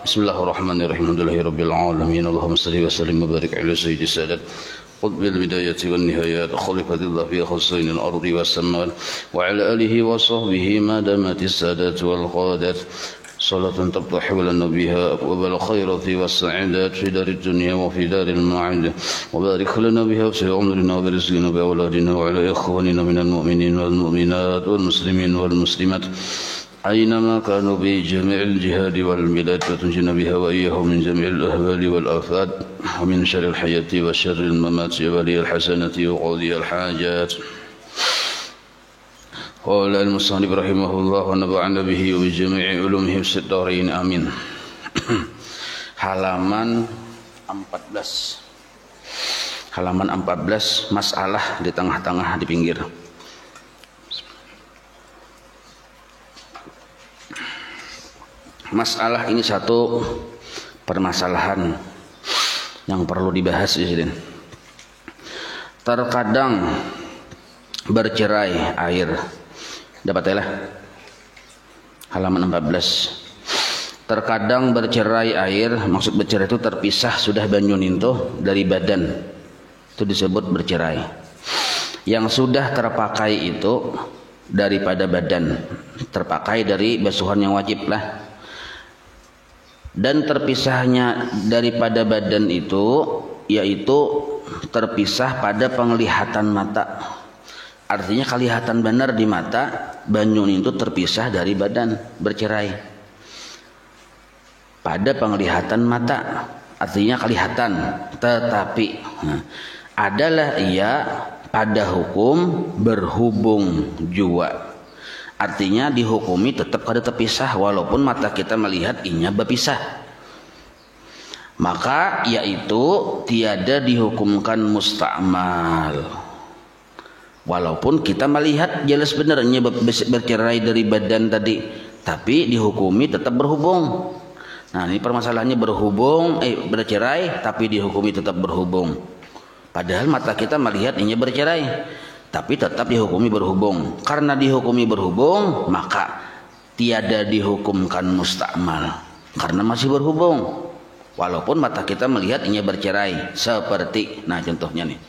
Bismillahirrahmanirrahim. Alhamdulillahirabbil alamin. Allahumma shalli wa sallim wa barik ala sayyidis sadat qutbil bidayati wan nihayat khalifatillah fi khasainil ardi was samawat wa ala alihi wa sahbihi ma damatis sadat wal qadat salatan tabtahu lana biha abwabal khairati was sa'adat fi darid dunya wa fi daril ma'ad wa barik lana biha fi umrina wa rizqina wa auladina wa ala ikhwanina minal mu'minin wal mu'minat wal muslimin wal muslimat أينما كانوا بجميع الجهاد والبلاد وتنجينا بها وإياهم من جميع الأهوال والآفات ومن شر الحياة وشر الممات ولي الحسنة وقضي الحاجات. قال المصنف رحمه الله ونفعنا به وبجميع علومه في الدارين آمين. Halaman 14. Halaman 14, masalah di tengah-tengah di pinggir. Masalah ini satu permasalahan yang perlu dibahas di sini. Terkadang bercerai air. Dapat ya lah. Halaman 14. Terkadang bercerai air, maksud bercerai itu terpisah sudah banyu ninto dari badan. Itu disebut bercerai. Yang sudah terpakai itu daripada badan, terpakai dari basuhan yang wajib lah. Dan terpisahnya daripada badan itu yaitu terpisah pada penglihatan mata. Artinya kelihatan benar di mata banyu itu terpisah dari badan, bercerai. Pada penglihatan mata, artinya kelihatan, tetapi adalah ia pada hukum berhubung jua. Artinya dihukumi tetap kada terpisah walaupun mata kita melihat inya berpisah. Maka yaitu tiada dihukumkan musta'mal. Walaupun kita melihat jelas benarnya bercerai dari badan tadi, tapi dihukumi tetap berhubung. Nah, ini permasalahannya bercerai tapi dihukumi tetap berhubung. Padahal mata kita melihat inya bercerai, tapi tetap dihukumi berhubung. Karena dihukumi berhubung, maka tiada dihukumkan musta'mal karena masih berhubung walaupun mata kita melihat inya bercerai. Seperti, nah contohnya nih,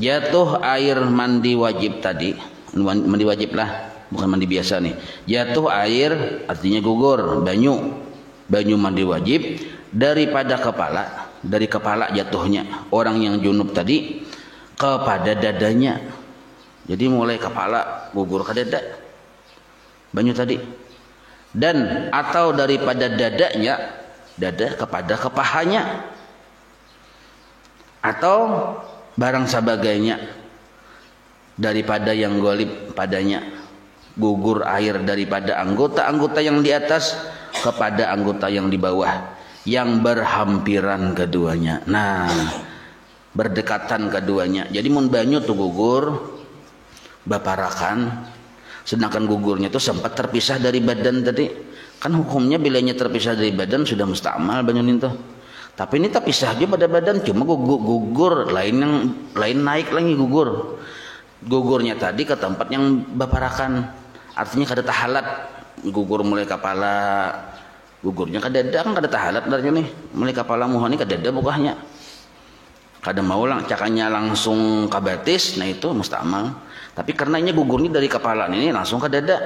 jatuh air mandi wajib tadi. Mandi wajib lah, bukan mandi biasa nih. Jatuh air artinya gugur, banyu mandi wajib daripada kepala, dari kepala jatuhnya orang yang junub tadi kepada dadanya. Jadi mulai kepala gugur ke dada banyu tadi, dan atau daripada dadanya, dada kepada kepahanya, atau barang sebagainya daripada yang golib padanya, gugur air daripada anggota-anggota yang di atas kepada anggota yang di bawah yang berhampiran keduanya. Nah, berdekatan keduanya. Jadi mun banyu tuh gugur baparakan, sedangkan gugurnya itu sempat terpisah dari badan tadi. Kan hukumnya bilanya terpisah dari badan sudah musta'mal banyu itu. Tapi ini terpisah dia pada badan, cuma gugur lain naik lagi gugur. Gugurnya tadi ke tempat yang baparakan. Artinya kada tahalat. Gugur mulai kepala, gugurnya ke dada kan kada tahalat dari nih. Mulai kepala muhani ke dada bukahnya. Kada mau cakanya langsung ke batis, nah itu musta'mal. Tapi karena ini gugurnya dari kepala ini langsung ke dada,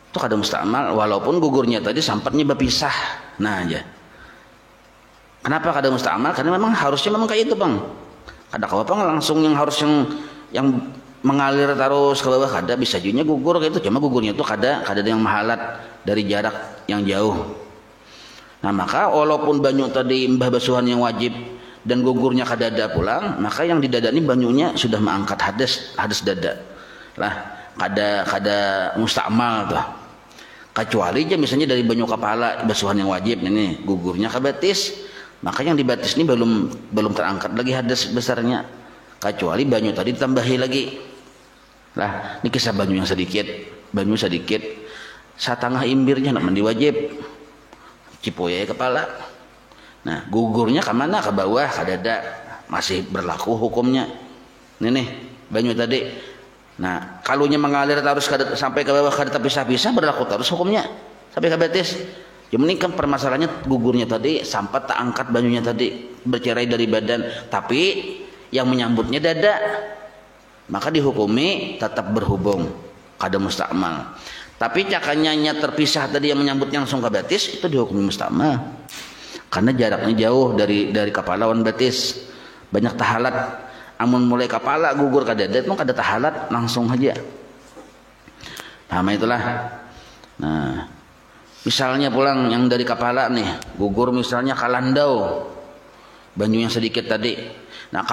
itu kada musta'mal walaupun gugurnya tadi sampatnya berpisah. Nah aja. Kenapa kada musta'mal? Karena memang harusnya kayak itu bang. Kada apa langsung yang harus yang mengalir terus ke bawah, kada bisa juga gugur kayak itu. Cuma gugurnya itu kada yang mahalat dari jarak yang jauh. Nah maka walaupun banyu tadi mbah basuhan yang wajib dan gugurnya ke dada pulang, maka yang di dada ini banyunya sudah mengangkat hadas dada lah, kada musta'mal tuh. Kecuali aja misalnya dari banyu kepala basuhan yang wajib ini gugurnya ke batis, maka yang di batis ini belum terangkat lagi hadas besarnya, kecuali banyu tadi ditambahi lagi lah. Ini kisah banyu sedikit setengah imbirnya nak mandi wajib, cipoya kepala. Nah gugurnya ke mana? Ke bawah, ke dada, masih berlaku hukumnya. Nih banyu tadi. Nah kalunya mengalir terus sampai ke bawah, kada terpisah-pisah, berlaku terus hukumnya sampai ke batis. Cuma ini kan permasalahannya gugurnya tadi sampai tak angkat banyunya tadi, bercerai dari badan, tapi yang menyambutnya dada, maka dihukumi tetap berhubung kada mustakmal. Tapi cakanya terpisah tadi yang menyambutnya langsung ke batis, itu dihukumi mustakmal karena jaraknya jauh dari kepala wan batis, banyak tahalat. Amun mulai kepala gugur ke dada itu kada tahalat, langsung aja. Paham itulah. Nah, misalnya pulang yang dari kepala nih gugur misalnya kalandau, banyu yang sedikit tadi. Nah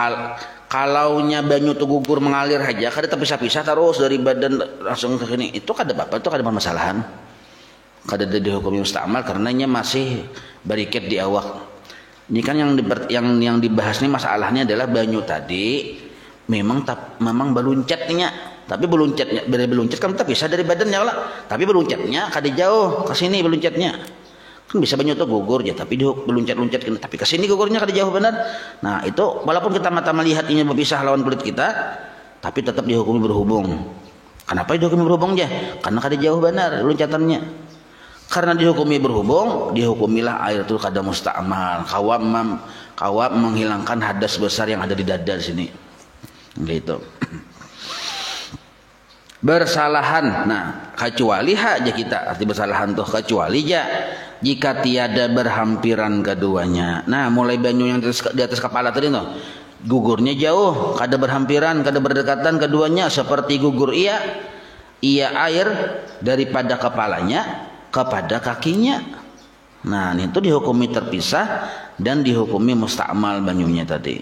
kalaunya banyu tuh gugur mengalir aja, kada terpisah-pisah terus dari badan langsung ke sini, itu kada apa-apa, itu kada permasalahan, kada dihukumi mustakmal karenanya masih bariket di awak. Ini kan yang dibahas ini masalahnya adalah banyu tadi memang beluncatnya. Tapi beluncat kan terpisah dari badannya lah. Tapi beluncatnya kada jauh ke sini beluncatnya. Kan bisa banyu tuh gugur ya, tapi beluncat-luncat tapi ke sini gugurnya kada jauh benar. Nah, itu walaupun kita mata melihat ini berpisah lawan kulit kita, tapi tetap dihukumi berhubung. Kenapa dihukumi berhubung ya? Karena kada jauh benar luncatannya. Karena dihukumi berhubung, dihukumilah air itu kada mustakmal. Kawam menghilangkan hadas besar yang ada di dada di sini. Gitu. Bersalahan, nah kecuali aja kita arti bersalahan tuh kecuali ya jika tiada berhampiran keduanya. Nah mulai banyu yang di atas kepala tadi tuh gugurnya jauh, kada berhampiran, kada berdekatan keduanya, seperti gugur ia air daripada kepalanya kepada kakinya. Nah itu dihukumi terpisah dan dihukumi mustakmal banyunya tadi.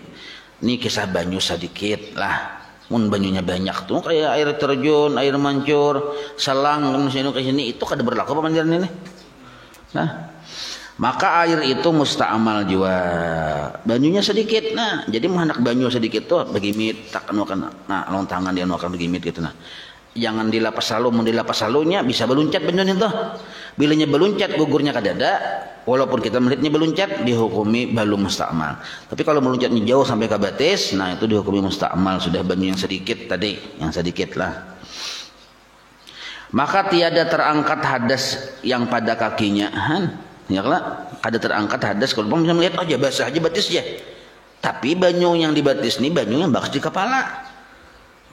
Ini kisah banyu sedikit lah. Mun banyunya banyak tuh kayak air terjun, air mancur, selang ke sini itu kada berlaku pemandian ini. Nah, maka air itu mustakmal juga. Banyunya sedikit. Nah, jadi hendak banyu sedikit tuh begimit tak anukan. Nah, long tangan dia anukan begimit gitu nah. Jangan dilapas selalu, mun dilapas selalunya bisa beluncat banyunya tuh. Bilanya beluncat gugurnya ke dada, walaupun kita melihatnya beluncat dihukumi belum mustakmal. Tapi kalau meluncatnya jauh sampai ke batis, nah itu dihukumi mustakmal, sudah banyu yang sedikit tadi, yang sedikit lah. Maka tiada terangkat hadas yang pada kakinya. Ya lah, kada terangkat hadas kalau bisa melihat aja basah aja batis ya. Tapi banyu yang di batis ini banyu yang bakas di kepala.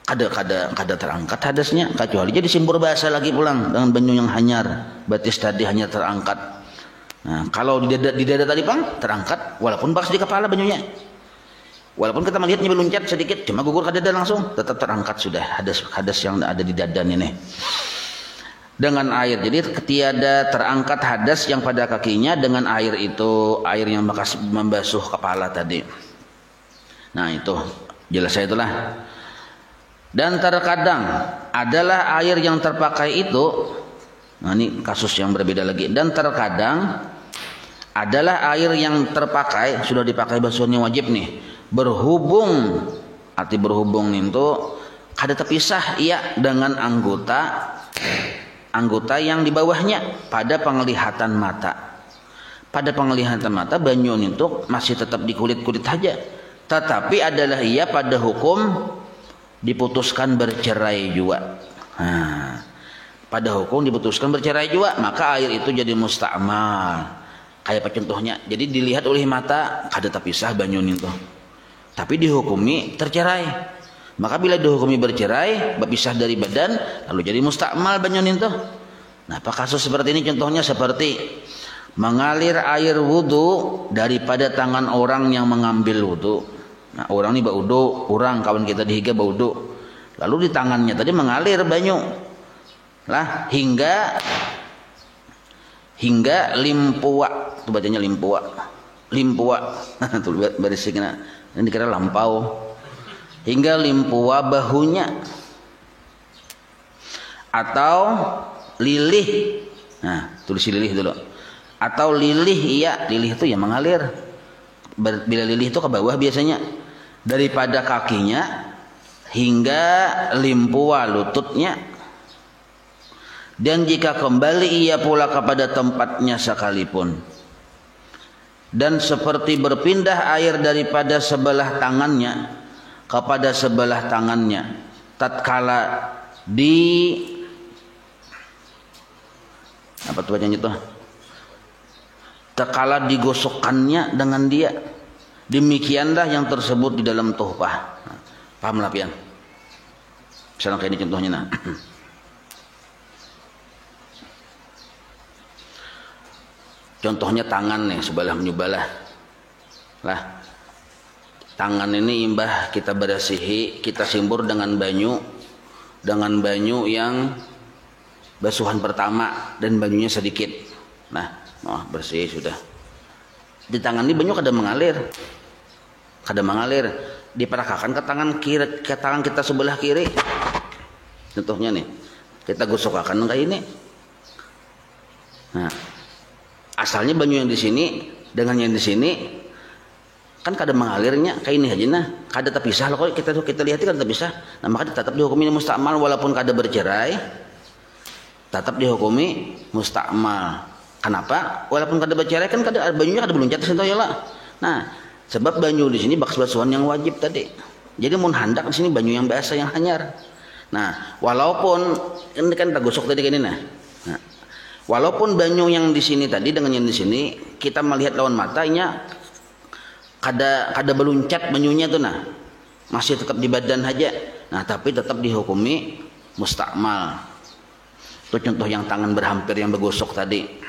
Kada terangkat hadasnya kecuali jadi simbur basah lagi pulang dengan banyu yang hanyar, batis tadi hanya terangkat. Nah, kalau di dada tadi Bang terangkat walaupun bakas di kepala banyunya. Walaupun kita melihatnya meluncat sedikit cuma gugur ke dada langsung, tetap terangkat sudah hadas yang ada di dada ini. Dengan air. Jadi tiada terangkat hadas yang pada kakinya dengan air itu, air yang bekas membasuh kepala tadi. Nah, itu jelas itulah. Dan terkadang adalah air yang terpakai itu, nah ini kasus yang berbeda lagi. Dan terkadang adalah air yang terpakai, sudah dipakai basuhannya wajib nih, berhubung, arti berhubung itu kada terpisah ia dengan anggota yang di bawahnya pada penglihatan mata. Pada penglihatan mata banyu itu masih tetap di kulit-kulit saja, tetapi adalah ia pada hukum diputuskan bercerai juga. Nah, pada hukum diputuskan bercerai juga, maka air itu jadi mustakmal. Kayak apa contohnya? Jadi dilihat oleh mata kada terpisah banyu itu, tapi dihukumi tercerai. Maka bila dihukumi bercerai, berpisah dari badan, lalu jadi mustakmal banyu itu. Nah, apa kasus seperti ini contohnya seperti mengalir air wudu daripada tangan orang yang mengambil wudu. Nah, orang ini baudu, orang kawan kita dihiga baudu. Lalu di tangannya tadi mengalir banyu. Lah hingga limpua. Itu bacanya limpua. Limpua. Tuh barisikna. Ini dikira lampau. Hingga limpua bahunya. Atau lilih. Nah, tulis lilih dulu. Atau lilih iya, lilih itu ya mengalir. Bila lilih itu ke bawah biasanya. Daripada kakinya hingga limpua lututnya. Dan jika kembali ia pula kepada tempatnya sekalipun. Dan seperti berpindah air daripada sebelah tangannya kepada sebelah tangannya tatkala di apa tuh bacanya itu tekala digosokkannya dengan dia. Demikianlah yang tersebut di dalam tuhfah. Nah, paham lah pian? Misalnya kayak ini contohnya nah. Contohnya tangan nih sebelah menyubalah lah. Tangan ini imbah kita berasihi, kita simbur dengan banyu yang basuhan pertama dan banyunya sedikit. Nah, bersih sudah. Di tangan ini banyu kada mengalir, diperakakan ke tangan kiri, ke tangan kita sebelah kiri. Contohnya nih, kita gosokakan kayak ini. Nah, asalnya banyu yang di sini dengan yang di sini kan kada mengalirnya kayak ini aja nah, kada terpisah loh. Kalau kita lihat kada terpisah. Nah, maka tetap dihukumi mustakmal walaupun kada bercerai, tetap dihukumi mustakmal. Kenapa? Walaupun kada bercerai kan kada banyunya kada beluncat sentuh ya lah. Nah, sebab banyu di sini bakas basuhan yang wajib tadi. Jadi mun handak di sini banyu yang biasa yang hanyar. Nah, walaupun ini kan kita gosok tadi kan ini nah. Walaupun banyu yang di sini tadi dengan yang di sini kita melihat lawan matanya kada beluncat banyunya tuh nah. Masih tetap di badan aja. Nah, tapi tetap dihukumi mustakmal. Itu contoh yang tangan berhampir yang bergosok tadi.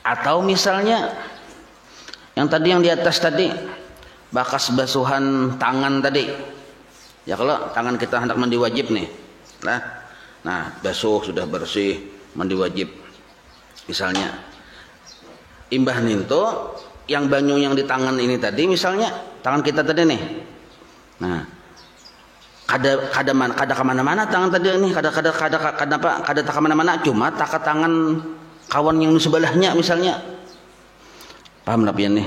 Atau misalnya yang tadi yang di atas tadi bakas basuhan tangan tadi. Ya kalau tangan kita hendak mandi wajib nih. Nah, basuh sudah bersih, mandi wajib. Misalnya imbah ninto yang banyu yang di tangan ini tadi misalnya tangan kita tadi nih. Nah, kada kemana-mana tangan tadi ini, kada kemana-mana, cuma tak tangan kawan yang di sebelahnya misalnya. Paham lah pian nih?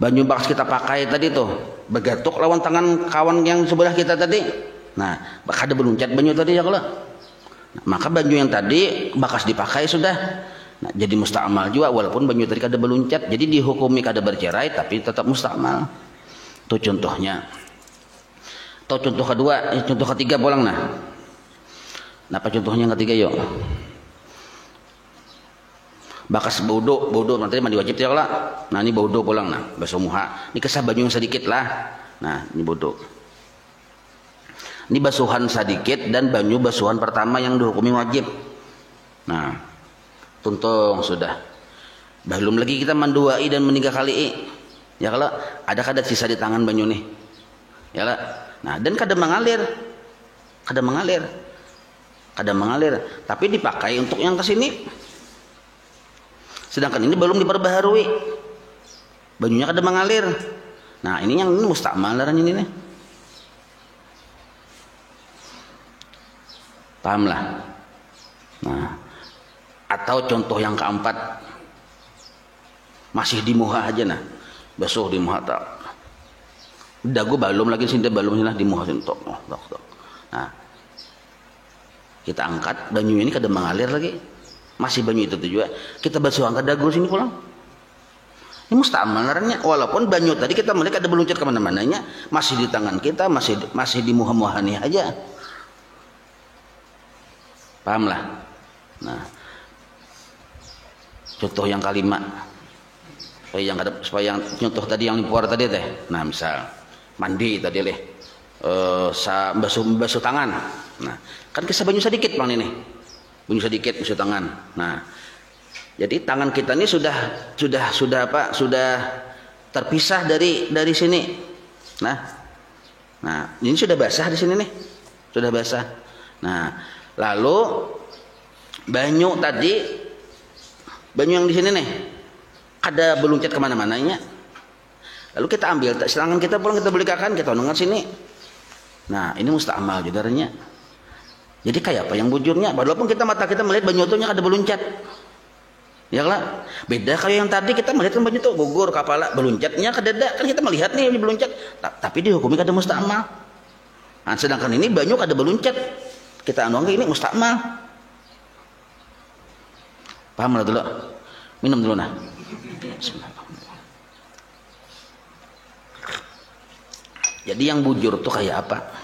Banyu bakas kita pakai tadi tuh begatuk lawan tangan kawan yang sebelah kita tadi. Nah, kada beluncat banyu tadi ya kalau. Nah, maka banyu yang tadi bakas dipakai sudah. Nah, jadi mustakmal juga walaupun banyu tadi kada beluncat. Jadi dihukumi kada bercerai tapi tetap mustakmal. Itu contohnya. Atau contoh kedua, contoh ketiga pulang nah. Apa contohnya yang ketiga yuk? Bakas bodo nanti mandi wajib ya lah. Nah, ini bodo pulang nah, basuh muha. Ini kesah banyu yang sedikit lah. Nah, ini bodo. Ini basuhan sedikit dan banyu basuhan pertama yang dihukumi wajib. Nah, tuntung sudah. Belum lagi kita manduai dan meniga kali. Ya kalau ada kada sisa di tangan banyu nih. Ya lah. Nah, dan kada mengalir. Tapi dipakai untuk yang kesini. Sedangkan ini belum diperbaharui. Banyunya kada mengalir. Nah, ini yang ini mustakmal darahnya ini nih. Paham lah. Nah, atau contoh yang keempat masih di muha aja nah. Basuh di muha tak. Dagu balum lagi sini balum lah di muha tok. Nah, kita angkat banyu ini kada mengalir lagi. Masih banyu itu juga kita basuh angkat dagu sini pulang. Ini mustakmal naranya walaupun banyu tadi kita melihat ada beluncat kemana-mananya masih di tangan kita masih di muha-muhani aja. Paham lah. Nah, contoh yang kelima supaya yang contoh tadi yang lipuar tadi teh. Nah, misal mandi tadi leh basuh tangan. Nah, kan kisah banyu sedikit bang ini. Bunyi sedikit basuh tangan. Nah, jadi tangan kita ini sudah terpisah dari sini. Nah, ini sudah basah di sini nih, sudah basah. Nah, lalu banyu yang di sini nih, ada beluncat kemana-mananya. Lalu kita ambil tangan kita pulang kita belikakan kita nungan sini. Nah, ini mustakmal judaranya. Jadi kayak apa yang bujurnya? Walaupun mata kita melihat banyu itu ada beluncat. Ya lah. Beda kayak yang tadi kita melihat banyu itu gugur kepala beluncatnya kadada kan kita melihat nih beluncat. Tapi dihukumi kada mustakmal. Nah, sedangkan ini banyu kada beluncat. Kita anuang ini mustakmal. Paham lah dulu? Minum dulu nah. Jadi yang bujur tuh kayak apa?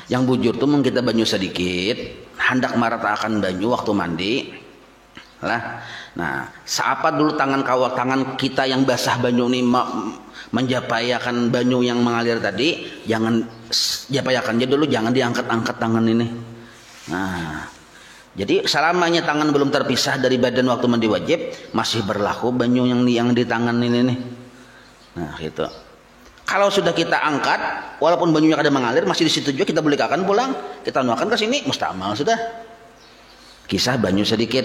Yang bujur tuh mungkin kita banyu sedikit, hendak meratakan banyu waktu mandi. lah. Nah, seapa dulu tangan kita yang basah banyu ini menjapayakan banyu yang mengalir tadi, jangan japayakan aja dulu, jangan diangkat-angkat tangan ini. Nah, jadi selamanya tangan belum terpisah dari badan waktu mandi wajib, masih berlaku banyu yang di tangan ini nih. Nah, gitu. Kalau sudah kita angkat, walaupun banyunya kada mengalir, masih di situ juga, kita balikan pulang, kita nuakan ke sini, mustamal sudah. Kisah banyu sedikit.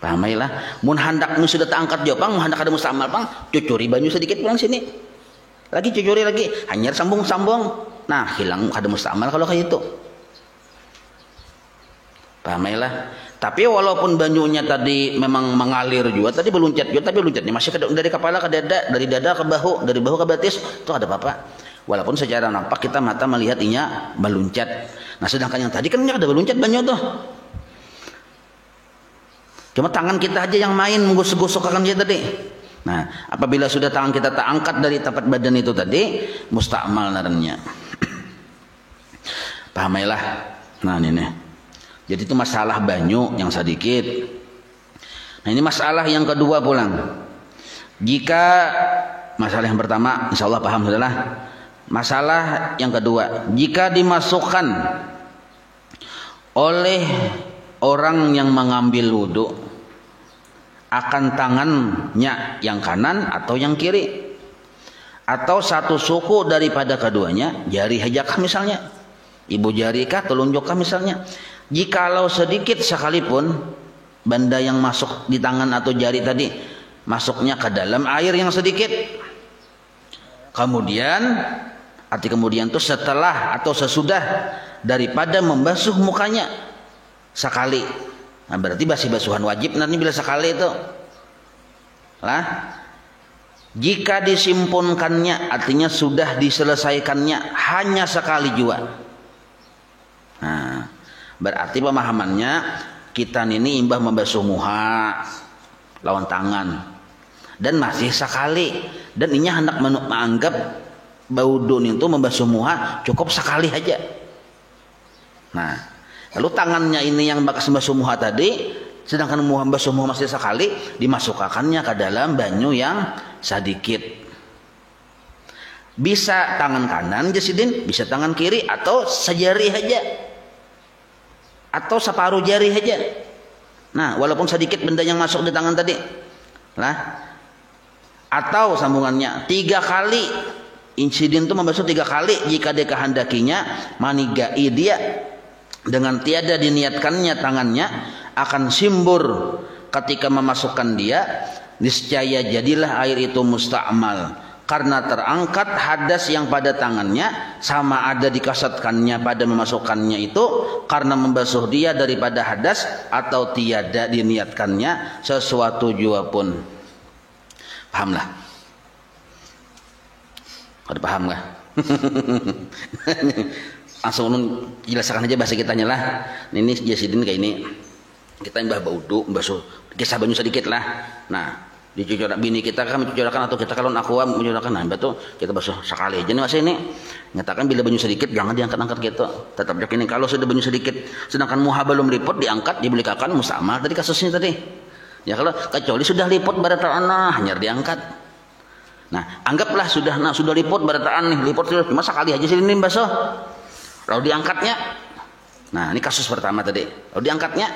Pahamilah, mun handakmu sudah terangkat jopang, mun hendak ada mustamal pang, cucuri banyu sedikit pulang sini. Lagi cucuri lagi, hanyar sambung-sambung. Nah, hilang kada mustamal kalau kayak itu. Pahamilah. Tapi walaupun banyunya tadi memang mengalir juga, tadi berluncat juga, tapi luncatnya masih dari kepala ke dada, dari dada ke bahu, dari bahu ke batis, itu ada apa-apa. Walaupun secara nampak kita mata melihat inya meluncat. Nah, sedangkan yang tadi kan ada meluncat banyu tuh. Cuma tangan kita aja yang main menggosok-gosokkan dia tadi. Nah, apabila sudah tangan kita tak angkat dari tempat badan itu tadi, mustakmal narannya. Pahamilah. Nah, ini. Jadi itu masalah banyu yang sedikit. Nah, ini masalah yang kedua pulang. Jika masalah yang pertama, insya Allah paham sudahlah. Masalah yang kedua, jika dimasukkan oleh orang yang mengambil wudhu akan tangannya yang kanan atau yang kiri, atau satu suku daripada keduanya, jari hajakah misalnya, ibu jarikah, telunjukkah misalnya, jikalau sedikit sekalipun benda yang masuk di tangan atau jari tadi masuknya ke dalam air yang sedikit, kemudian arti kemudian itu setelah atau sesudah daripada membasuh mukanya sekali. Nah, berarti basuhan wajib nanti bila sekali itu lah. Jika disimpunkannya artinya sudah diselesaikannya hanya sekali juga. Nah, berarti pemahamannya kita ini imbah membasuh muha lawan tangan dan masih sekali, dan ini hendak menganggap baudun itu membasuh muha cukup sekali aja. Nah, lalu tangannya ini yang bakas membasuh muha tadi, sedangkan membasuh muha masih sekali, dimasukkannya ke dalam banyu yang sedikit. Bisa tangan kanan jasidin, bisa tangan kiri, atau sejari aja, atau separuh jari aja. Nah, walaupun sedikit benda yang masuk di tangan tadi lah. Atau sambungannya 3 kali. Insiden itu membasuh 3 kali jika dia kehendakinya manigai dia dengan tiada diniatkannya tangannya akan simbur ketika memasukkan dia, niscaya jadilah air itu mustakmal karena terangkat hadas yang pada tangannya, sama ada dikasatkannya pada memasukkannya itu karena membasuh dia daripada hadas, atau tiada diniatkannya sesuatu jua pun. Pahamlah? Ada paham nggak? Langsung jelaskan aja bahasa kitanya lah. Ini jasidin kayak ini. Kita mbah baudu, basuh kisah banyu sedikit lah. Nah, dicucur bini kita kan mencucurkan, atau kita kalau aku mencucurkan, nah betul kita basuh sekali aja nih mas ini. Nyatakan bila banyu sedikit jangan diangkat-angkat gitu. Tetap ini kalau sudah banyu sedikit, sedangkan muha belum liput diangkat dibelikan mustamal tadi kasusnya tadi. Ya kalau kecuali sudah liput barataan hanyar diangkat. Nah, anggaplah sudah liput barataan nih, liput cuma sekali aja sini basuh. Lalu diangkatnya. Nah, ini kasus pertama tadi. Lalu diangkatnya.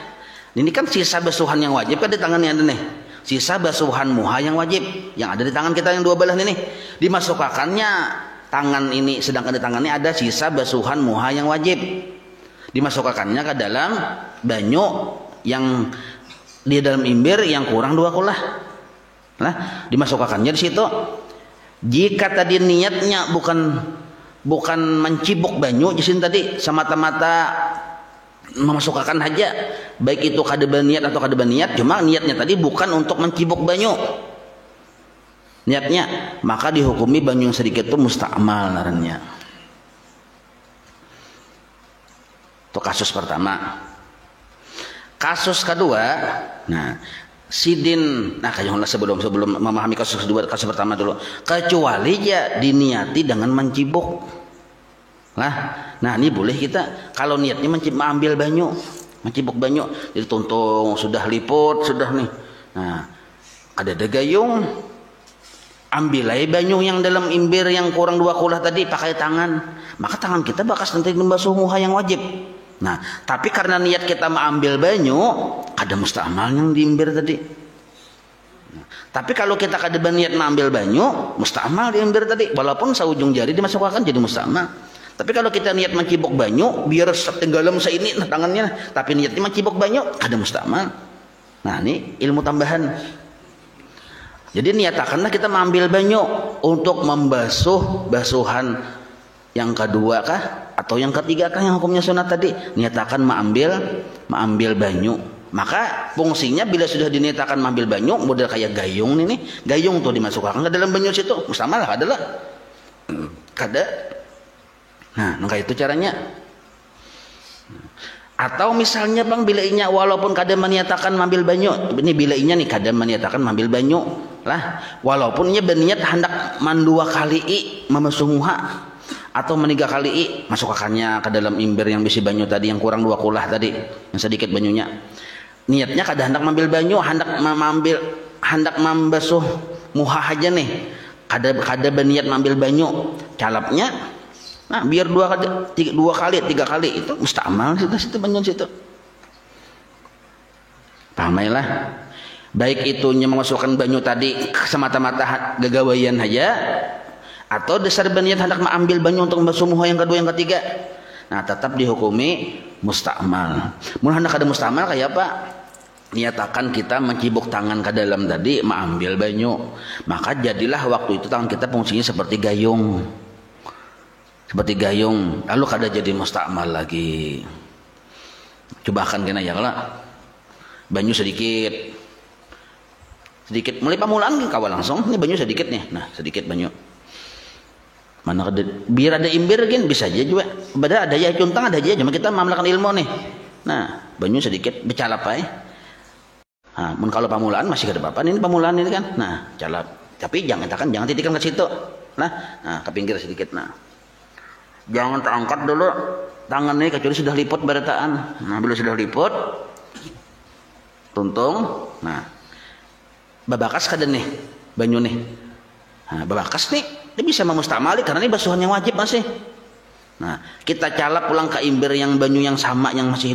Ini kan sisa basuhan yang wajib kan di tangannya ada nih. Sisa basuhan muha yang wajib yang ada di tangan kita yang 2 belah ini. Dimasukkannya tangan ini, sedangkan di tangannya ada sisa basuhan muha yang wajib. Dimasukkannya ke dalam banyu yang di dalam imbir yang kurang 2 kulah. Nah, dimasukkannya di situ. Jika tadi niatnya bukan mencibuk banyu jisin tadi, semata-mata memasukkan aja, baik itu kada niat atau kada niat, cuma niatnya tadi bukan untuk mencibuk banyu niatnya, maka dihukumi banyu yang sedikit itu mustakmal narannya. Itu kasus pertama. Kasus kedua, nah sidin, nah kayaknya sebelum memahami kasus kedua, kasus pertama dulu, kecuali ya diniati dengan mencibuk lah. Nah ini boleh kita kalau niatnya mengambil banyu, mencibuk banyu. Jadi tuntung sudah liput sudah nih. Nah, ada gayung. Ambilai banyu yang dalam imbir yang kurang 2 kulah tadi pakai tangan. Maka tangan kita bakas nanti membasuh muha yang wajib. Nah, tapi karena niat kita mengambil banyu, kada musta'mal yang di imbir tadi. Nah, tapi kalau kita kada berniat mengambil banyu, musta'mal di imbir tadi. Walaupun saujung jari dimasukkan jadi musta'mal. Tapi kalau kita niat mencibuk banyu, biar tenggelam seini tangannya, tapi niatnya mencibuk banyu, ada musta'mal. Nah, ini ilmu tambahan. Jadi niatakanlah kita mengambil banyu untuk membasuh basuhan yang kedua kah atau yang ketiga kah yang hukumnya sunat tadi. Niatakan mengambil banyu. Maka fungsinya bila sudah diniatakan mengambil banyu, model kayak gayung ini, gayung tuh dimasukkan ke dalam banyu situ, musta'mal adalah kada. Nah, maka itu caranya. Atau misalnya bang bilainya walaupun kada meniatakan mengambil banyu, ini bilainya nih kada meniatakan mengambil banyu lah, walaupun ia berniat hendak mandua kali membasuh muha atau meniga kali masukkannya ke dalam imbir yang bisi banyu tadi yang kurang 2 kulah tadi, yang sedikit banyunya. Niatnya kada hendak mengambil banyu, hendak membasuh muha aja nih. Kada berniat mengambil banyu, calapnya. Nah, biar 2 kali, 3 kali itu musta'mal situ banyu situ. Pahamailah. Baik itunya memasukkan banyu tadi semata-mata gagawayan aja atau dasar berniat hendak mengambil banyu untuk membasuh muha yang kedua yang ketiga. Nah, tetap dihukumi musta'mal. Mun hendak ada musta'mal kayak apa? Niatakan kita mencibuk tangan ke dalam tadi mengambil banyu. Maka jadilah waktu itu tangan kita fungsinya seperti gayung. Seperti gayung, lalu kada jadi musta'mal lagi. Coba akan kena ya lah. Banyu sedikit, mulai pamulaan kawal langsung. Ini banyu sedikit nih, nah sedikit banyu. Mana kada, biar ada imbir kan bisa aja juga. Padahal ada ya cuntang ada aja, cuma kita mamlakan ilmu nih. Nah banyu sedikit becalap aja. Nah, kalau pamulaan masih kada apa-apa. Ini pamulaan ini kan, nah calap. Tapi jangan titikan ke situ. Nah ke pinggir sedikit. Nah. Jangan terangkat dulu tangan ini kecuali sudah liput barataan. Nah, bila sudah liput tuntung. Nah, babakas kada nih banyu nih. Nah, babakas nih dia bisa memustamali karena ini basuhan yang wajib masih. Nah, kita calap pulang ke imbir yang banyu yang sama yang masih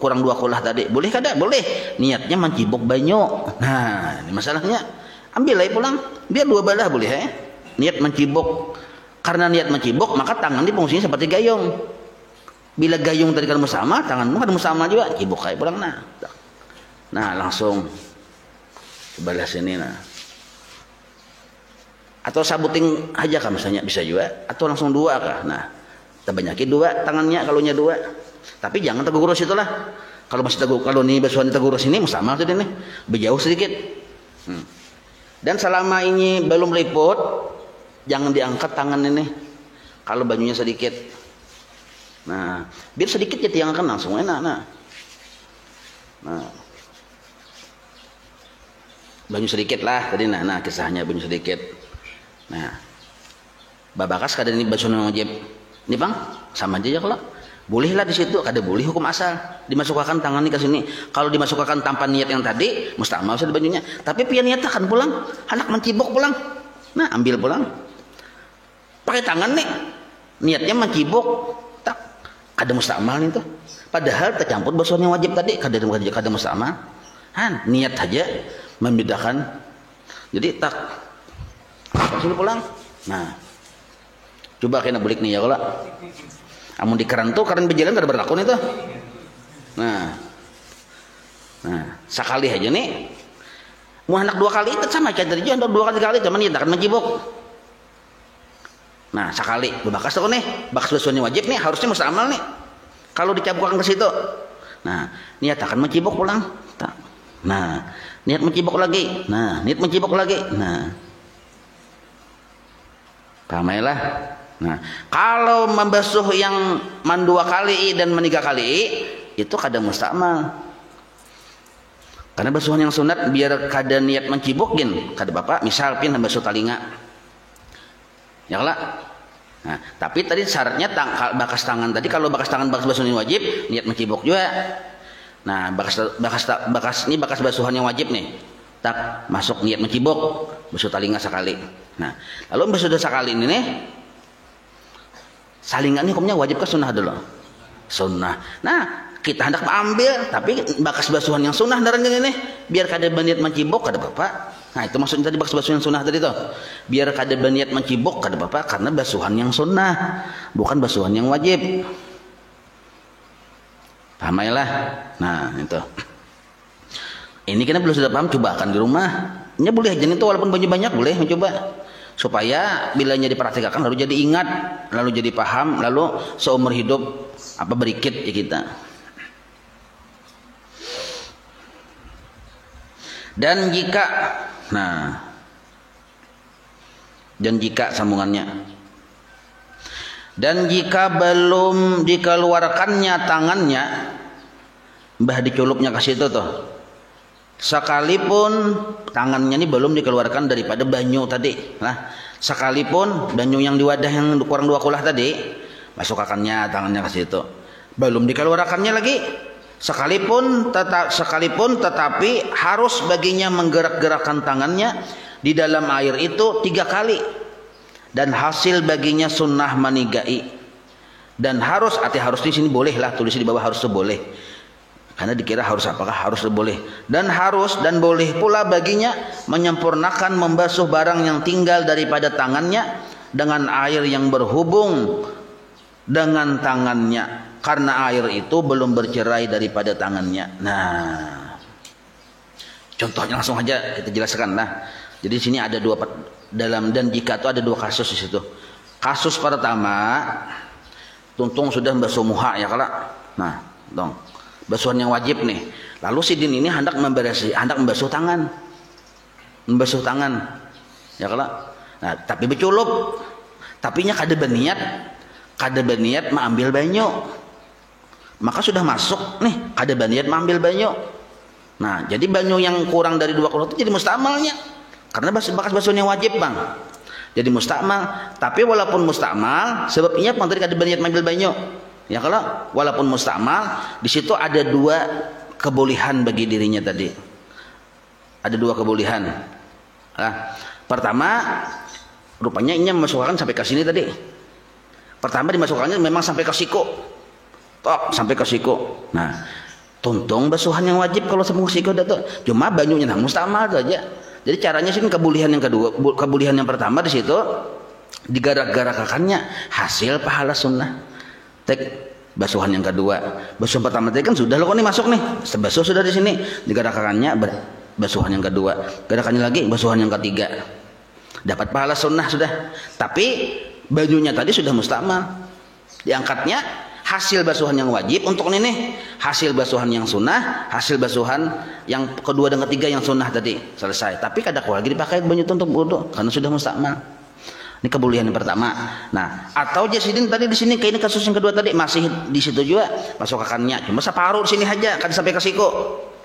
kurang 2 kulah tadi. Boleh kada? Boleh. Niatnya mencibuk banyu. Nah, ini masalahnya. Ambil aja pulang. Biar 2 balah boleh ya. Niat mencibuk. Karena niat mencibuk maka tangan ini fungsinya seperti gayung. Bila gayung tadi kan sama, tanganmu kan sama juga, cibuk kayak pulang nah langsung sebelah sini nah. Atau sabuting aja kan misalnya bisa juga, atau langsung 2 kah. Nah, terbanyakin 2 tangannya kalunya 2. Tapi jangan tegurus itulah. Kalau masih kalau nih basuhan tegurus ini sama tuh nih, berjauh sedikit. Dan selama ini belum liput, jangan diangkat tangan ini kalau banyunya sedikit. Nah, biar sedikit ya tiangkan langsung enak. Nah, banyu sedikit lah tadi. Nah, kisahnya banyu sedikit. Nah, babakas kada ini basuhan wajib. Ini bang, sama aja ya kalau bolehlah di situ. Kada boleh hukum asal dimasukkan tangan ini ke sini. Kalau dimasukkan tanpa niat yang tadi, musta'mal sudah banyunya. Tapi pian niatakan pulang, hendak mencibuk pulang. Nah, ambil pulang. Pakai tangan nih, niatnya mencibuk, tak kada musta'mal itu. Padahal tercampur basuhan yang wajib tadi, kada musta'mal. Niat aja membedakan. Jadi tak langsung pulang. Nah, coba kena balik nih ya kalau. Amun di keran tuh, keran berjalan kada berlaku nih tuh. Nah, sekali aja nih. Mau hendak 2 kali itu sama kayak tadi hendak 2 kali, cuman niat akan mencibuk. Nah, sekali bebakas tuh nih, bakas basuhannya wajib nih, harusnya musta'mal nih. Kalau dicampurkan ke situ. Nah, niat akan mencibuk pulang. Nah, niat mencibuk lagi. Nah, niat mencibuk lagi. Nah. Pahamailah. Nah, kalau membasuh yang mandua kali dan meniga kali itu kada musta'mal. Karena basuhan yang sunat biar kada niat mencibukin, kada apa-apa. Misal pin membasuh talinga. Ya lah. Nah, tapi tadi syaratnya bakas tangan tadi, kalau bakas tangan bakas basuhan wajib, niat mencibuk juga. Nah, bakas basuhan yang wajib nih. Tak masuk niat mencibok, basuh talinga sekali. Nah, lalu basuh sekali ini nih, salingan ini hukumnya wajib ke sunnah dulu? Sunnah. Nah, kita hendak mengambil, tapi bakas basuhan yang sunnah darahnya ini, biar kada berniat mencibok kada bapak. Nah, itu maksudnya tadi bakas basuhan yang sunnah tadi tuh. Biar kada berniat mencibok kada bapak, karena basuhan yang sunnah, bukan basuhan yang wajib. Paham ya lah? Nah, itu. Ini kita belum sudah paham, coba akan di rumah. Ini boleh aja itu walaupun baju banyak boleh mencoba. Supaya bilanya diperhatikan lalu jadi ingat, lalu jadi paham, lalu seumur hidup apa berikit ya kita. Dan jika sambungannya. Dan jika belum dikeluarkannya tangannya, mbah diculupnya ke situ tuh. Sekalipun tangannya ini belum dikeluarkan daripada banyu tadi. Nah, sekalipun banyu yang di wadah yang kurang 2 kulah tadi, masukkannya tangannya ke situ. Belum dikeluarkannya lagi. Sekalipun tetapi harus baginya menggerak-gerakkan tangannya di dalam air itu 3 kali. Dan hasil baginya sunnah manigai. Dan harus di sini boleh lah, tulis di bawah harus boleh. Karena dikira harus apakah harus boleh. Dan harus dan boleh pula baginya menyempurnakan membasuh barang yang tinggal daripada tangannya dengan air yang berhubung dengan tangannya. Karena air itu belum bercerai daripada tangannya. Nah, contohnya langsung aja kita jelaskan lah. Jadi di sini ada dan jika itu ada 2 kasus di situ. Kasus pertama, tuntung sudah membasuh muha ya kalau. Nah, dong. Basuhan yang wajib nih. Lalu si din ini hendak membasuh tangan. Membasuh tangan. Ya kalau. Nah, tapi berculup. Tapinya kada berniat mengambil banyu. Maka sudah masuk nih, kada berniat mengambil banyu. Nah, jadi banyu yang kurang dari 2 kulah itu jadi mustamalnya. Karena bakas basuhan yang wajib, Bang. Jadi mustamal, tapi walaupun mustamal, sebabnya Bang tadi kada berniat mengambil banyu. Ya kalau walaupun mustamal, di situ ada 2 kebolehan bagi dirinya tadi. Ada 2 kebolehan. Nah, pertama, rupanya ini memasukkan sampai ke sini tadi. Pertama dimasukkannya memang sampai ke siku. Tok sampai ke siku. Nah, tuntung basuhan yang wajib kalau sampai ke siku tuh. Cuma banyunya nang mustamal aja. Jadi caranya sih kebolehan yang kedua, kebolehan yang pertama di situ digarak-garakannya hasil pahala sunnah. Tek basuhan yang kedua, basuhan pertama tadi kan sudah lo nih masuk nih, sebasuh sudah di sini, digerakannya basuhan yang kedua, gerakannya lagi basuhan yang ketiga, dapat pahala sunnah sudah. Tapi bajunya tadi sudah mustamal, diangkatnya hasil basuhan yang wajib untuk ini nih, hasil basuhan yang sunnah, hasil basuhan yang kedua dan ketiga yang sunnah tadi selesai. Tapi kadang lagi dipakai baju untuk wudu karena sudah mustamal. Ini kebolehan yang pertama. Nah, atau jasidin tadi di sini kayak ini kasus yang kedua tadi masih di situ juga masuk kakannya. Cuma separuh di sini aja kan sampai ke siku.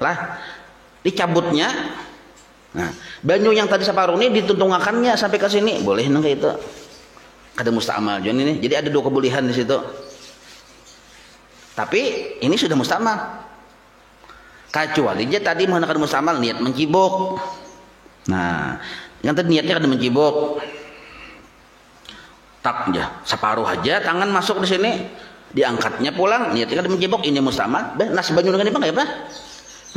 Lah, dicabutnya. Nah, banyu yang tadi separuh ini dituntungakannya sampai ke sini. Boleh nang kayak itu. Kada mustamal jon ini. Jadi ada 2 kebolehan di situ. Tapi ini sudah mustamal. Kecuali dia tadi menggunakan mustamal niat mencibok. Nah, yang tadi niatnya kada mencibok. Tak ya, separuh aja tangan masuk di sini, diangkatnya pulang, niatnya kan mencibok ini mustamal. Nah, sebanyu dengan apa ya, Pak?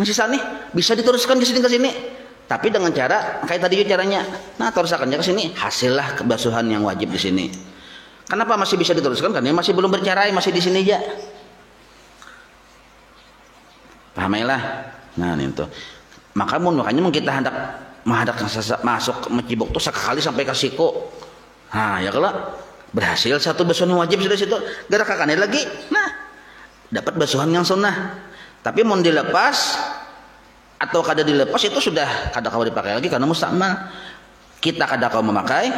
Masih sisa nih, bisa diteruskan ke sini. Tapi dengan cara kayak tadi caranya. Nah, teruskannya ke sini, hasillah kebasuhan yang wajib di sini. Kenapa masih bisa diteruskan? Karena masih belum bercerai, masih di sini aja. Pahamilah. Nah, itu. Makanya kita hendak masuk mencibok tuh sekali sampai ke siku. Nah, ya kalau berhasil satu basuhan yang wajib sudah situ, gerakannya lagi. Nah, dapat basuhan yang sunnah. Tapi mau dilepas atau kada dilepas itu sudah kada kau dipakai lagi karena mustamal. Kita kada kau memakai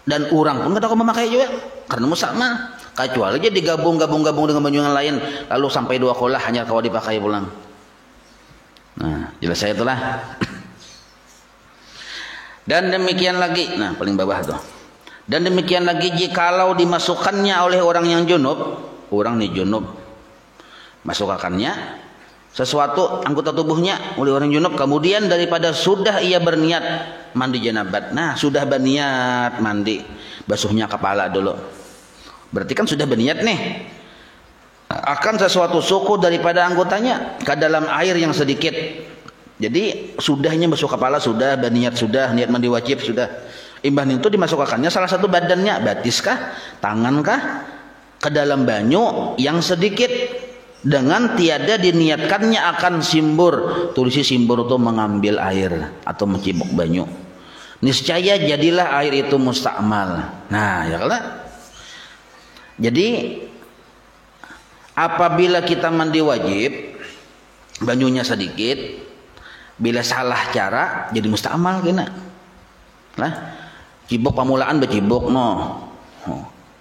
dan orang pun kada kau memakai juga karena mustamal. Kecuali aja digabung dengan baju yang lain lalu sampai 2 kulah hanya kau dipakai pulang. Nah, jelas saya itulah. Dan demikian lagi, nah paling bawah tuh. Dan demikian lagi jikalau dimasukkannya oleh orang yang junub, orang nih junub, masukkannya sesuatu anggota tubuhnya oleh orang junub, kemudian daripada sudah ia berniat mandi janabat. Nah, sudah berniat mandi, basuhnya kepala dulu. Berarti kan sudah berniat nih akan sesuatu suku daripada anggotanya ke dalam air yang sedikit. Jadi sudahnya basuh kepala, sudah berniat, sudah niat mandi wajib, sudah. Imbah itu dimasukkannya salah satu badannya, batiskah, tangankah, ke dalam banyu yang sedikit dengan tiada diniatkannya akan simbur. Tulisi simbur itu mengambil air atau mencibuk banyu. Niscaya jadilah air itu mustakmal. Nah, ya kalau jadi apabila kita mandi wajib banyunya sedikit, bila salah cara jadi mustakmal kena. Lah, cibuk pamulaan becibuk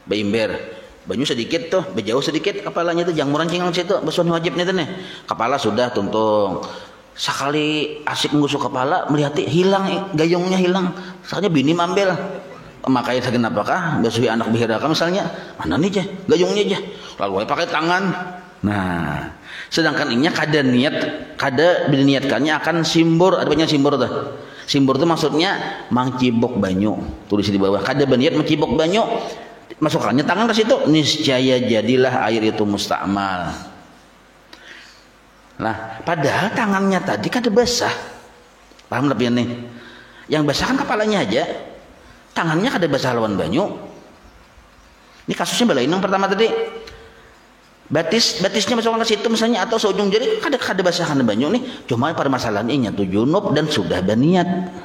beimber. Banyu sedikit tuh, bejauh sedikit kepalanya tuh, jangan murancing ke situ, basuhan wajibnya tuh nih. Kepala sudah tuntung. Sekali asik menggusuk kepala, melihat hilang gayungnya hilang. Soalnya bini mambil. Makanya kenapakah basuhi anak bihiraka misalnya, mana nih aja gayungnya aja. Lalu pakai tangan. Nah, sedangkan ini kada niat, kada diniatkannya akan simbur. Ada banyak simbur tuh. Simbur itu maksudnya mangcibuk banyu. Tulis di bawah. Kada berniat mencibuk banyu. Masukkannya tangan ke situ, niscaya jadilah air itu mustakmal. Nah, padahal tangannya tadi kan basah. Paham lebih nih? Yang basah kan kepalanya aja. Tangannya kada basah lawan banyu. Ini kasusnya balain yang pertama tadi. Batisnya masukkan ke situ misalnya atau seujung jari kada basah kan banyu nih. Cuma permasalahannya tuh junub dan sudah berniat.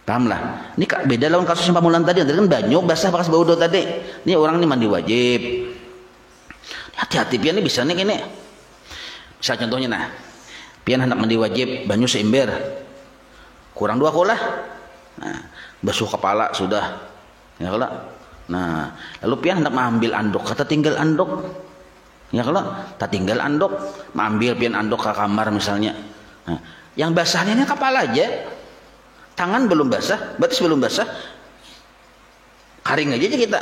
Paham lah. Ini beda lawan kasus yang pamulan tadi kan banyu basah bekas bau do tadi. Ini orang ini mandi wajib. Hati-hati pian ini bisa nih gini. Bisa contohnya nah. Pian hendak mandi wajib, banyu seember. Kurang 2 kolah. Nah, basuh kepala sudah. Ya kalau. Nah, lalu pian hendak mengambil anduk, kata tinggal anduk. Ya kalau, tak tinggal anduk, mengambil pian anduk ke kamar misalnya. Nah, yang basahnya ini kepala aja. Tangan belum basah, batis belum basah, karing aja kita.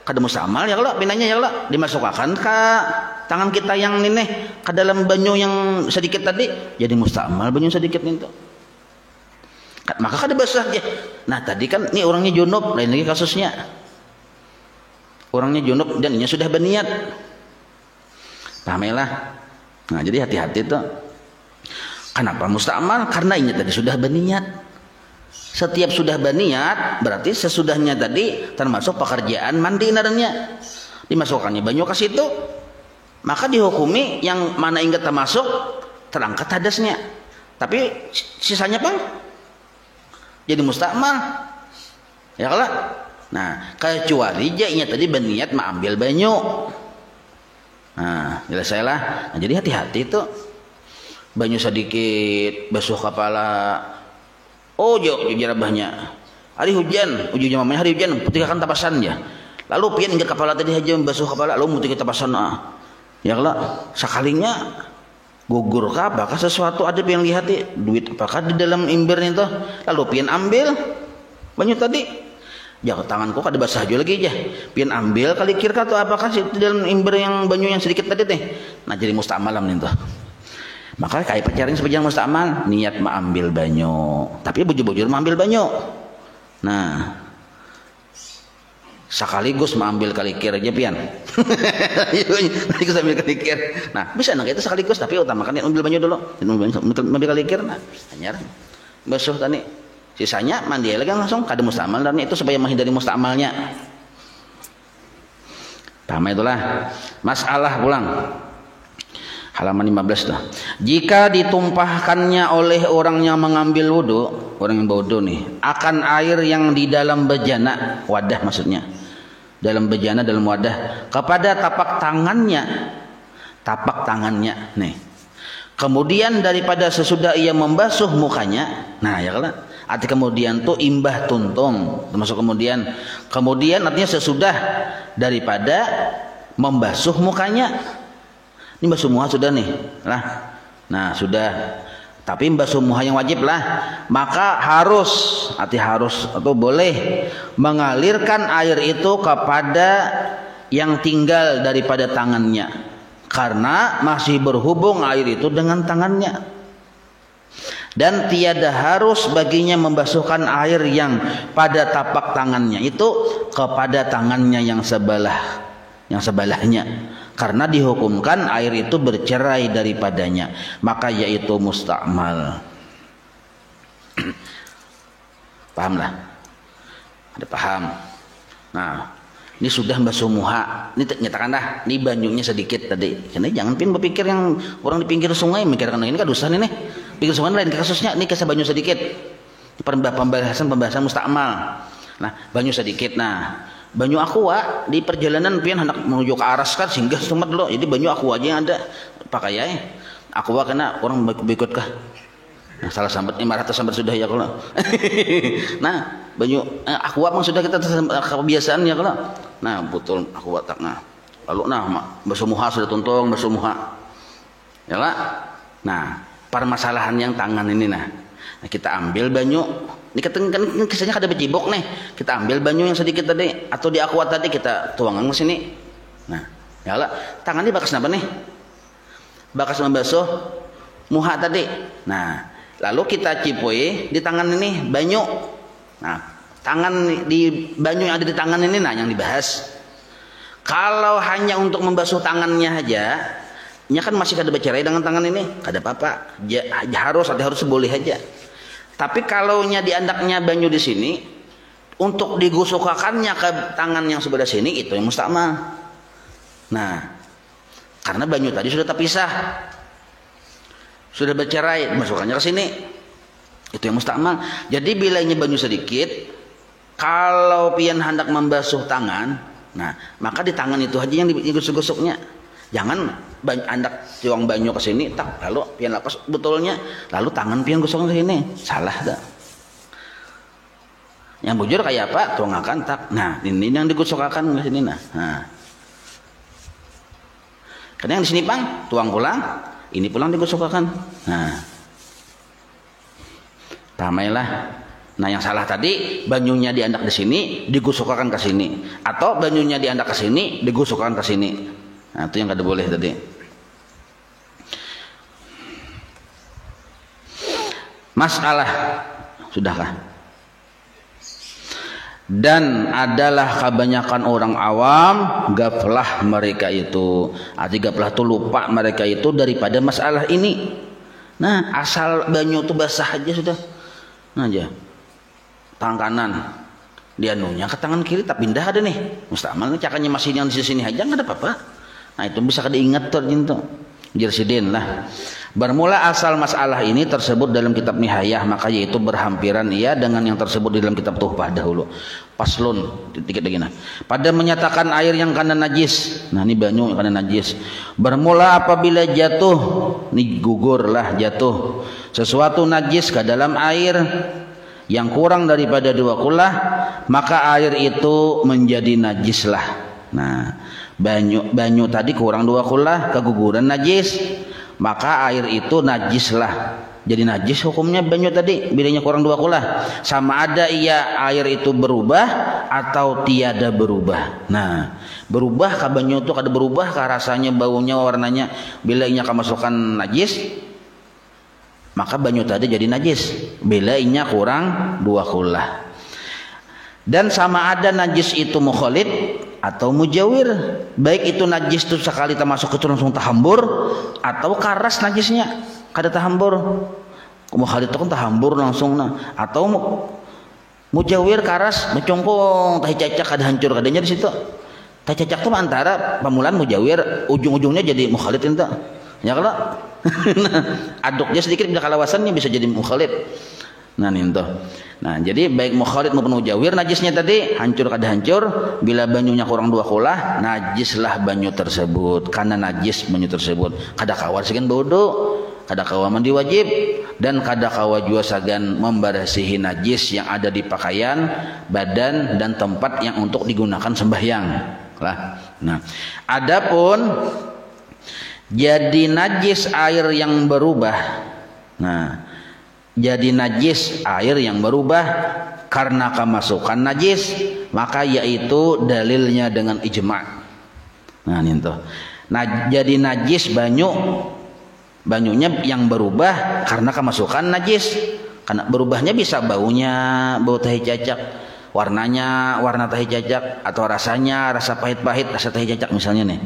Kada mustakmal ya kalau pinanya ya kalau dimasukkan ke tangan kita yang ini ke dalam banyu yang sedikit tadi, jadi mustakmal banyu sedikit itu. Maka kada basah aja. Nah tadi kan ini orangnya junub, lain lagi kasusnya. Orangnya junub dan ini sudah berniat. Pamelah. Nah jadi hati-hati tuh. Kenapa mustakmal? Karena ini tadi sudah berniat. Setiap sudah berniat berarti sesudahnya tadi termasuk pekerjaan mandi naranya. Dimasukkannya banyu ke situ, maka dihukumi yang mana ingat termasuk terangkat hadasnya. Tapi sisanya bang jadi mustakmal. Ya kalau. Nah, kecuali jadinya tadi berniat mengambil banyu. Nah, jelas saya lah. Nah, jadi hati-hati tuh. Banyu sedikit, basuh kepala. Oh jauh jarabahnya. Hari hujan, ujungnya mamanya hari hujan, putihkan tapasan ya. Lalu pian ingat kepala tadi aja membasuh kepala, lalu putihkan tapasan. Ya kalau sekalinya gugur kah, apakah sesuatu ada yang lihat duit apakah di dalam imbernya itu, lalu pian ambil banyu tadi. Jangan tanganku kada basah aja lagi aja. Pian ambil kali kira atau apakah di dalam imber yang banyu yang sedikit tadi teh. Nah jadi mustakmal nih tuh. Maka kayak pacaran sepanjang mustakmal niat mengambil banyu, tapi bujur-bujur mengambil banyu. Nah, sekaligus mengambil kalikir aja pian. Sekaligus ambil kalikir. Nah, bisa nang itu sekaligus tapi utamakan ambil banyu dulu. Ambil kalikir. Nah, hanya basuh tadi. Sisanya mandi lagi langsung kada mustakmal dan itu supaya menghindari mustakmalnya. Paham itulah. Masalah pulang. Halaman 15 dah. Jika ditumpahkannya oleh orang yang mengambil wudu, orang yang berwudu nih, akan air yang di dalam bejana, wadah maksudnya. Dalam bejana, dalam wadah, kepada tapak tangannya nih. Kemudian daripada sesudah ia membasuh mukanya, nah ya kalau arti kemudian tuh imbah tuntung, termasuk kemudian artinya sesudah daripada membasuh mukanya. Ini basuh muha sudah nih lah. Nah sudah. Tapi basuh muha yang wajib lah. Maka harus atau boleh mengalirkan air itu kepada yang tinggal daripada tangannya. karena masih berhubung air itu dengan tangannya, dan tiada harus baginya membasuhkan air yang pada tapak tangannya itu kepada tangannya yang sebelahnya, karena dihukumkan air itu bercerai daripadanya, maka yaitu mustakmal. Pahamlah? Ada paham? Nah, ini sudah basuh muha. Ini nyatakanlah, ini banyunya sedikit tadi. Karena jangan berpikir yang orang di pinggir sungai mikirkan ini kan dosa nih. Pinggir sungai lain kasusnya. Ini kasih banyu sedikit. Pembahasan mustakmal. Nah, banyu sedikit. Nah, banyu aqua di perjalanan pian hendak menuju ke Aras kan singgah sumat dulu. Jadi banyu aqua aja yang ada pakai ya. Aqua kena orang berikut kah? Nah, salah sambat 500 sambat sudah ya kalau. Nah, banyu aqua memang sudah kita kebiasaan ya kalau. Nah, betul aqua tak nah. Lalu basuh muha sudah tuntung basuh muha. Ya lah. Nah, permasalahan yang tangan ini nah kita ambil banyu. Ini kan kisahnya ada becibok nih. Kita ambil banyu yang sedikit tadi atau di aqua tadi kita tuangkan ke sini. Nah, ya lah. Tangan ini bakas apa nih? Bakas membasuh muha tadi. Nah, lalu kita cipoi di tangan ini banyu. Nah, tangan di banyu yang ada di tangan ini nah yang dibahas. Kalau hanya untuk membasuh tangannya aja, nya kan masih ada bercerai dengan tangan ini, kada apa-apa. Harus boleh aja. Tapi kalau nya diandaknya banyu di sini untuk digusukakannya ke tangan yang sebelah sini itu yang mustakmal. Nah, karena banyu tadi sudah terpisah. Sudah bercerai, masukkannya ke sini. Itu yang mustakmal. Jadi bila ini banyu sedikit, kalau pian hendak membasuh tangan, nah, maka di tangan itu aja yang digusuk-gusuknya. Jangan hendak tuang banyu ke sini, tak lalu pian lapas betulnya, lalu tangan pian gusuk ke sini. Salah dah. Yang bujur kayak apa? Tuangakan tak. Nah, ini yang digusukakan ke sini nah. Karena yang di sini Bang, tuang pulang. Ini pulang digosokkan. Nah, ramailah. Nah, yang salah tadi banyunya diandak di sini, digosokkan ke sini, atau banyunya diandak ke sini, digosokkan ke sini. Nah, itu yang kada boleh tadi. Masalah sudahkah? Dan adalah kebanyakan orang awam gaflah mereka itu. Arti gaflah itu lupa mereka itu daripada masalah ini. Nah, asal banyu itu basah aja sudah. Nah aja. Tangan kanan dianunya ke tangan kiri tak pindah ada nih. Mustakmal cakanya masih yang di sini aja enggak ada apa-apa. Nah, itu bisa kada ingat terjinto. Jersidin lah. Bermula asal masalah ini tersebut dalam kitab Nihayah, maka yaitu berhampiran ia dengan yang tersebut di dalam kitab Tuhfah dahulu. Paslun titik lagi nah. Pada menyatakan air yang kana najis. Nah, ini banyu yang kana najis. Bermula apabila jatuh, ini gugur lah jatuh sesuatu najis ke dalam air yang kurang daripada 2 kullah, maka air itu menjadi najis lah. Nah, banyu tadi kurang 2 kullah keguguran najis, maka air itu najis lah. Jadi najis hukumnya banyu tadi bilanya kurang 2 kullah. Sama ada ia air itu berubah atau tiada berubah. Nah, berubah kah banyu itu kada berubah kah rasanya, baunya, warnanya, bila inya kemasukan najis, maka banyu tadi jadi najis. Bila inya kurang 2 kullah. Dan sama ada najis itu mukhalid atau mujawir, baik itu najis itu sekali termasuk itu langsung tahambur atau karas najisnya kada tahambur. Mukhalid itu kan tahambur langsung nah, atau mujawir karas mencongkong tah cacak kada hancur kadanya di situ. Tah cacak itu antara pamulan mujawir ujung-ujungnya jadi mukhalid itu. Ya kalau aduknya sedikit bila kalawasannya bisa jadi mukhalid. Nah itu. Nah, jadi baik mukhalid maupun mujawir najisnya tadi hancur kada hancur, bila banyunya kurang 2 kullah, najislah banyu tersebut. Karena najis banyu tersebut. Kada kawa segan bodoh, kada kawa mandi wajib, dan kada kawa jua sagan membersihi najis yang ada di pakaian, badan dan tempat yang untuk digunakan sembahyang. Lah. Nah, adapun jadi najis air yang berubah. Nah, jadi najis air yang berubah karena kemasukan najis, maka yaitu dalilnya dengan ijma'. Nah, itu. Nah, jadi najis banyunya yang berubah karena kemasukan najis. Karena berubahnya bisa baunya, bau tahi cacak, warnanya warna tahi cacak, atau rasanya rasa pahit-pahit, rasa tahi cacak misalnya nih.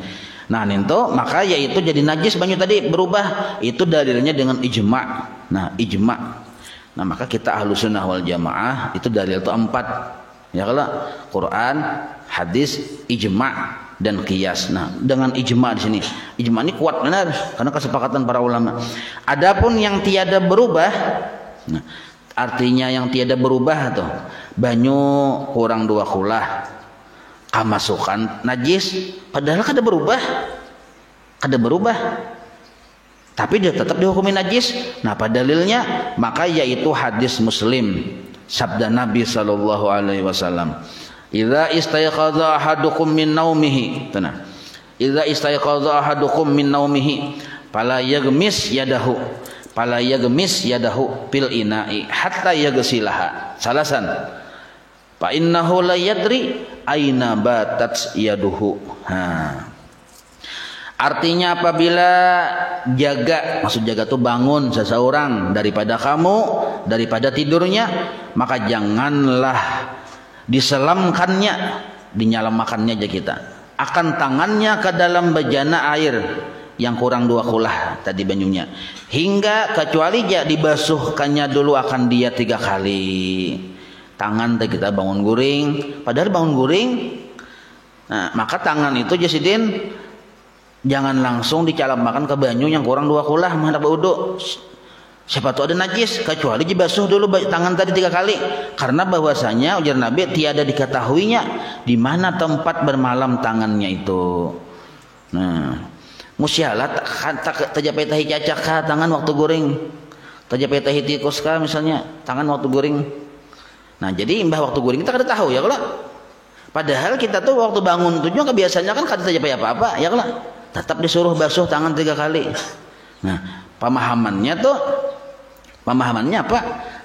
Nah, nento maka yaitu jadi najis banyu tadi berubah. Itu dalilnya dengan ijma'. Nah, ijma'. Nah, maka kita Ahlussunnah wal Jamaah itu dalil itu 4. Ya kalau Quran, hadis, ijma' dan qiyas. Nah, dengan ijma' di sini. Ijma' ini kuat benar karena kesepakatan para ulama. Adapun yang tiada berubah, nah, artinya yang tiada berubah tuh banyu kurang 2 kulah kemasukan najis, padahal kada berubah. Tapi dia tetap dihukumi najis. Nah, pada dalilnya maka yaitu hadis Muslim, sabda Nabi sallallahu alaihi wasallam, "Idza istayqadha ahadukum min naumihi." Tenang. "Idza istayqadha ahadukum min naumihi fala yaghmis yadahu fil ina'i hatta yaghsilaha salasan. Fa innahu la yadri aina batat yaduhu." Artinya apabila maksud jaga itu bangun seseorang daripada tidurnya, maka janganlah dinyalamakannya aja kita akan tangannya ke dalam bejana air yang kurang 2 kulah tadi banyunya, hingga kecuali dibasuhkannya dulu akan dia 3 kali. Tangan kita bangun guring, padahal bangun guring. Nah, maka tangan itu jasidin jangan langsung dicalamakan ke banyu yang kurang 2 kulah menghadap wudu. Siapa tahu ada najis, kecuali dibasuh dulu tangan tadi 3 kali. Karena bahwasanya ujar Nabi tiada diketahuinya di mana tempat bermalam tangannya itu. Nah, musyalat tajapai tahi cacak tangan waktu guring, tajapai tahi tikus misalnya tangan waktu guring. Nah, jadi imbah waktu guring kita kada tahu ya kalau. Padahal kita tuh waktu bangun tuh juga biasanya kan kada tajapai apa-apa ya kalau. Tetap disuruh basuh tangan 3 kali. Nah, pemahamannya apa?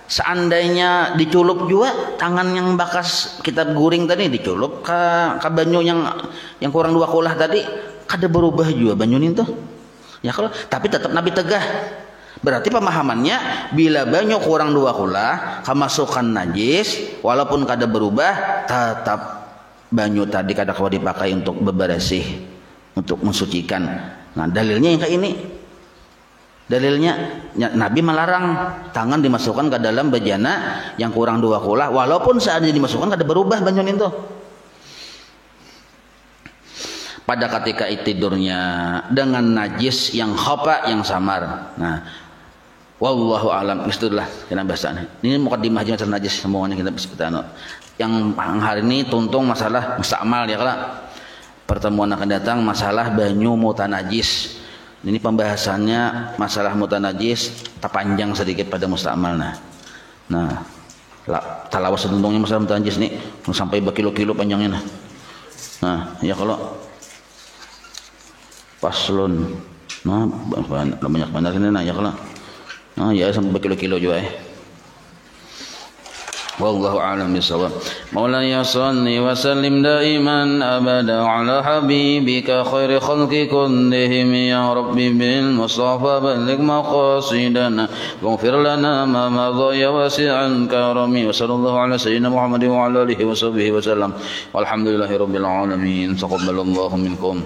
Seandainya diculup juga tangan yang bakas kita guring tadi diculup ke banyu yang kurang 2 kulah tadi, kada berubah juga banyu itu. Ya kalau, tapi tetap Nabi tegah. Berarti pemahamannya bila banyu kurang 2 kulah kemasukan najis, walaupun kada berubah, tetap banyu tadi kada kawa dipakai untuk bebersih, untuk mensucikan. Nah, dalilnya yang kayak ini. Dalilnya Nabi melarang tangan dimasukkan ke dalam bejana yang kurang 2 kulah, walaupun saat dimasukkan kada berubah banyu itu. Pada ketika tidurnya dengan najis yang khafa, yang samar. Nah, wallahu alam. Itulah kena bahasanya. Ini mukadimah aja najis semuanya kita bisa yang hari ini tuntung masalah mustakmal ya kalau. Pertemuan akan datang masalah banyu mutanajis. Ini pembahasannya masalah mutanajis terpanjang sedikit pada mustakmal. Nah, talawas tuntungnya masalah mutanajis nih sampai berkilo-kilo panjangnya. Nah, ya kalau paslon, nah banyak benar ini nah ya kalau. Nah, ya sampai berkilo-kilo juga والله أعلم بالصواب. مولاي صل وسلم دائما أبدا على حبيبك خير خلق كلهم يا ربي بالمصطفى بلغ مقاصدنا واغفر لنا ما مضى يا واسع الكرم وصلى الله على سيدنا محمد وعلى آله وصحبه وسلم والحمد لله رب العالمين تقبل الله منكم.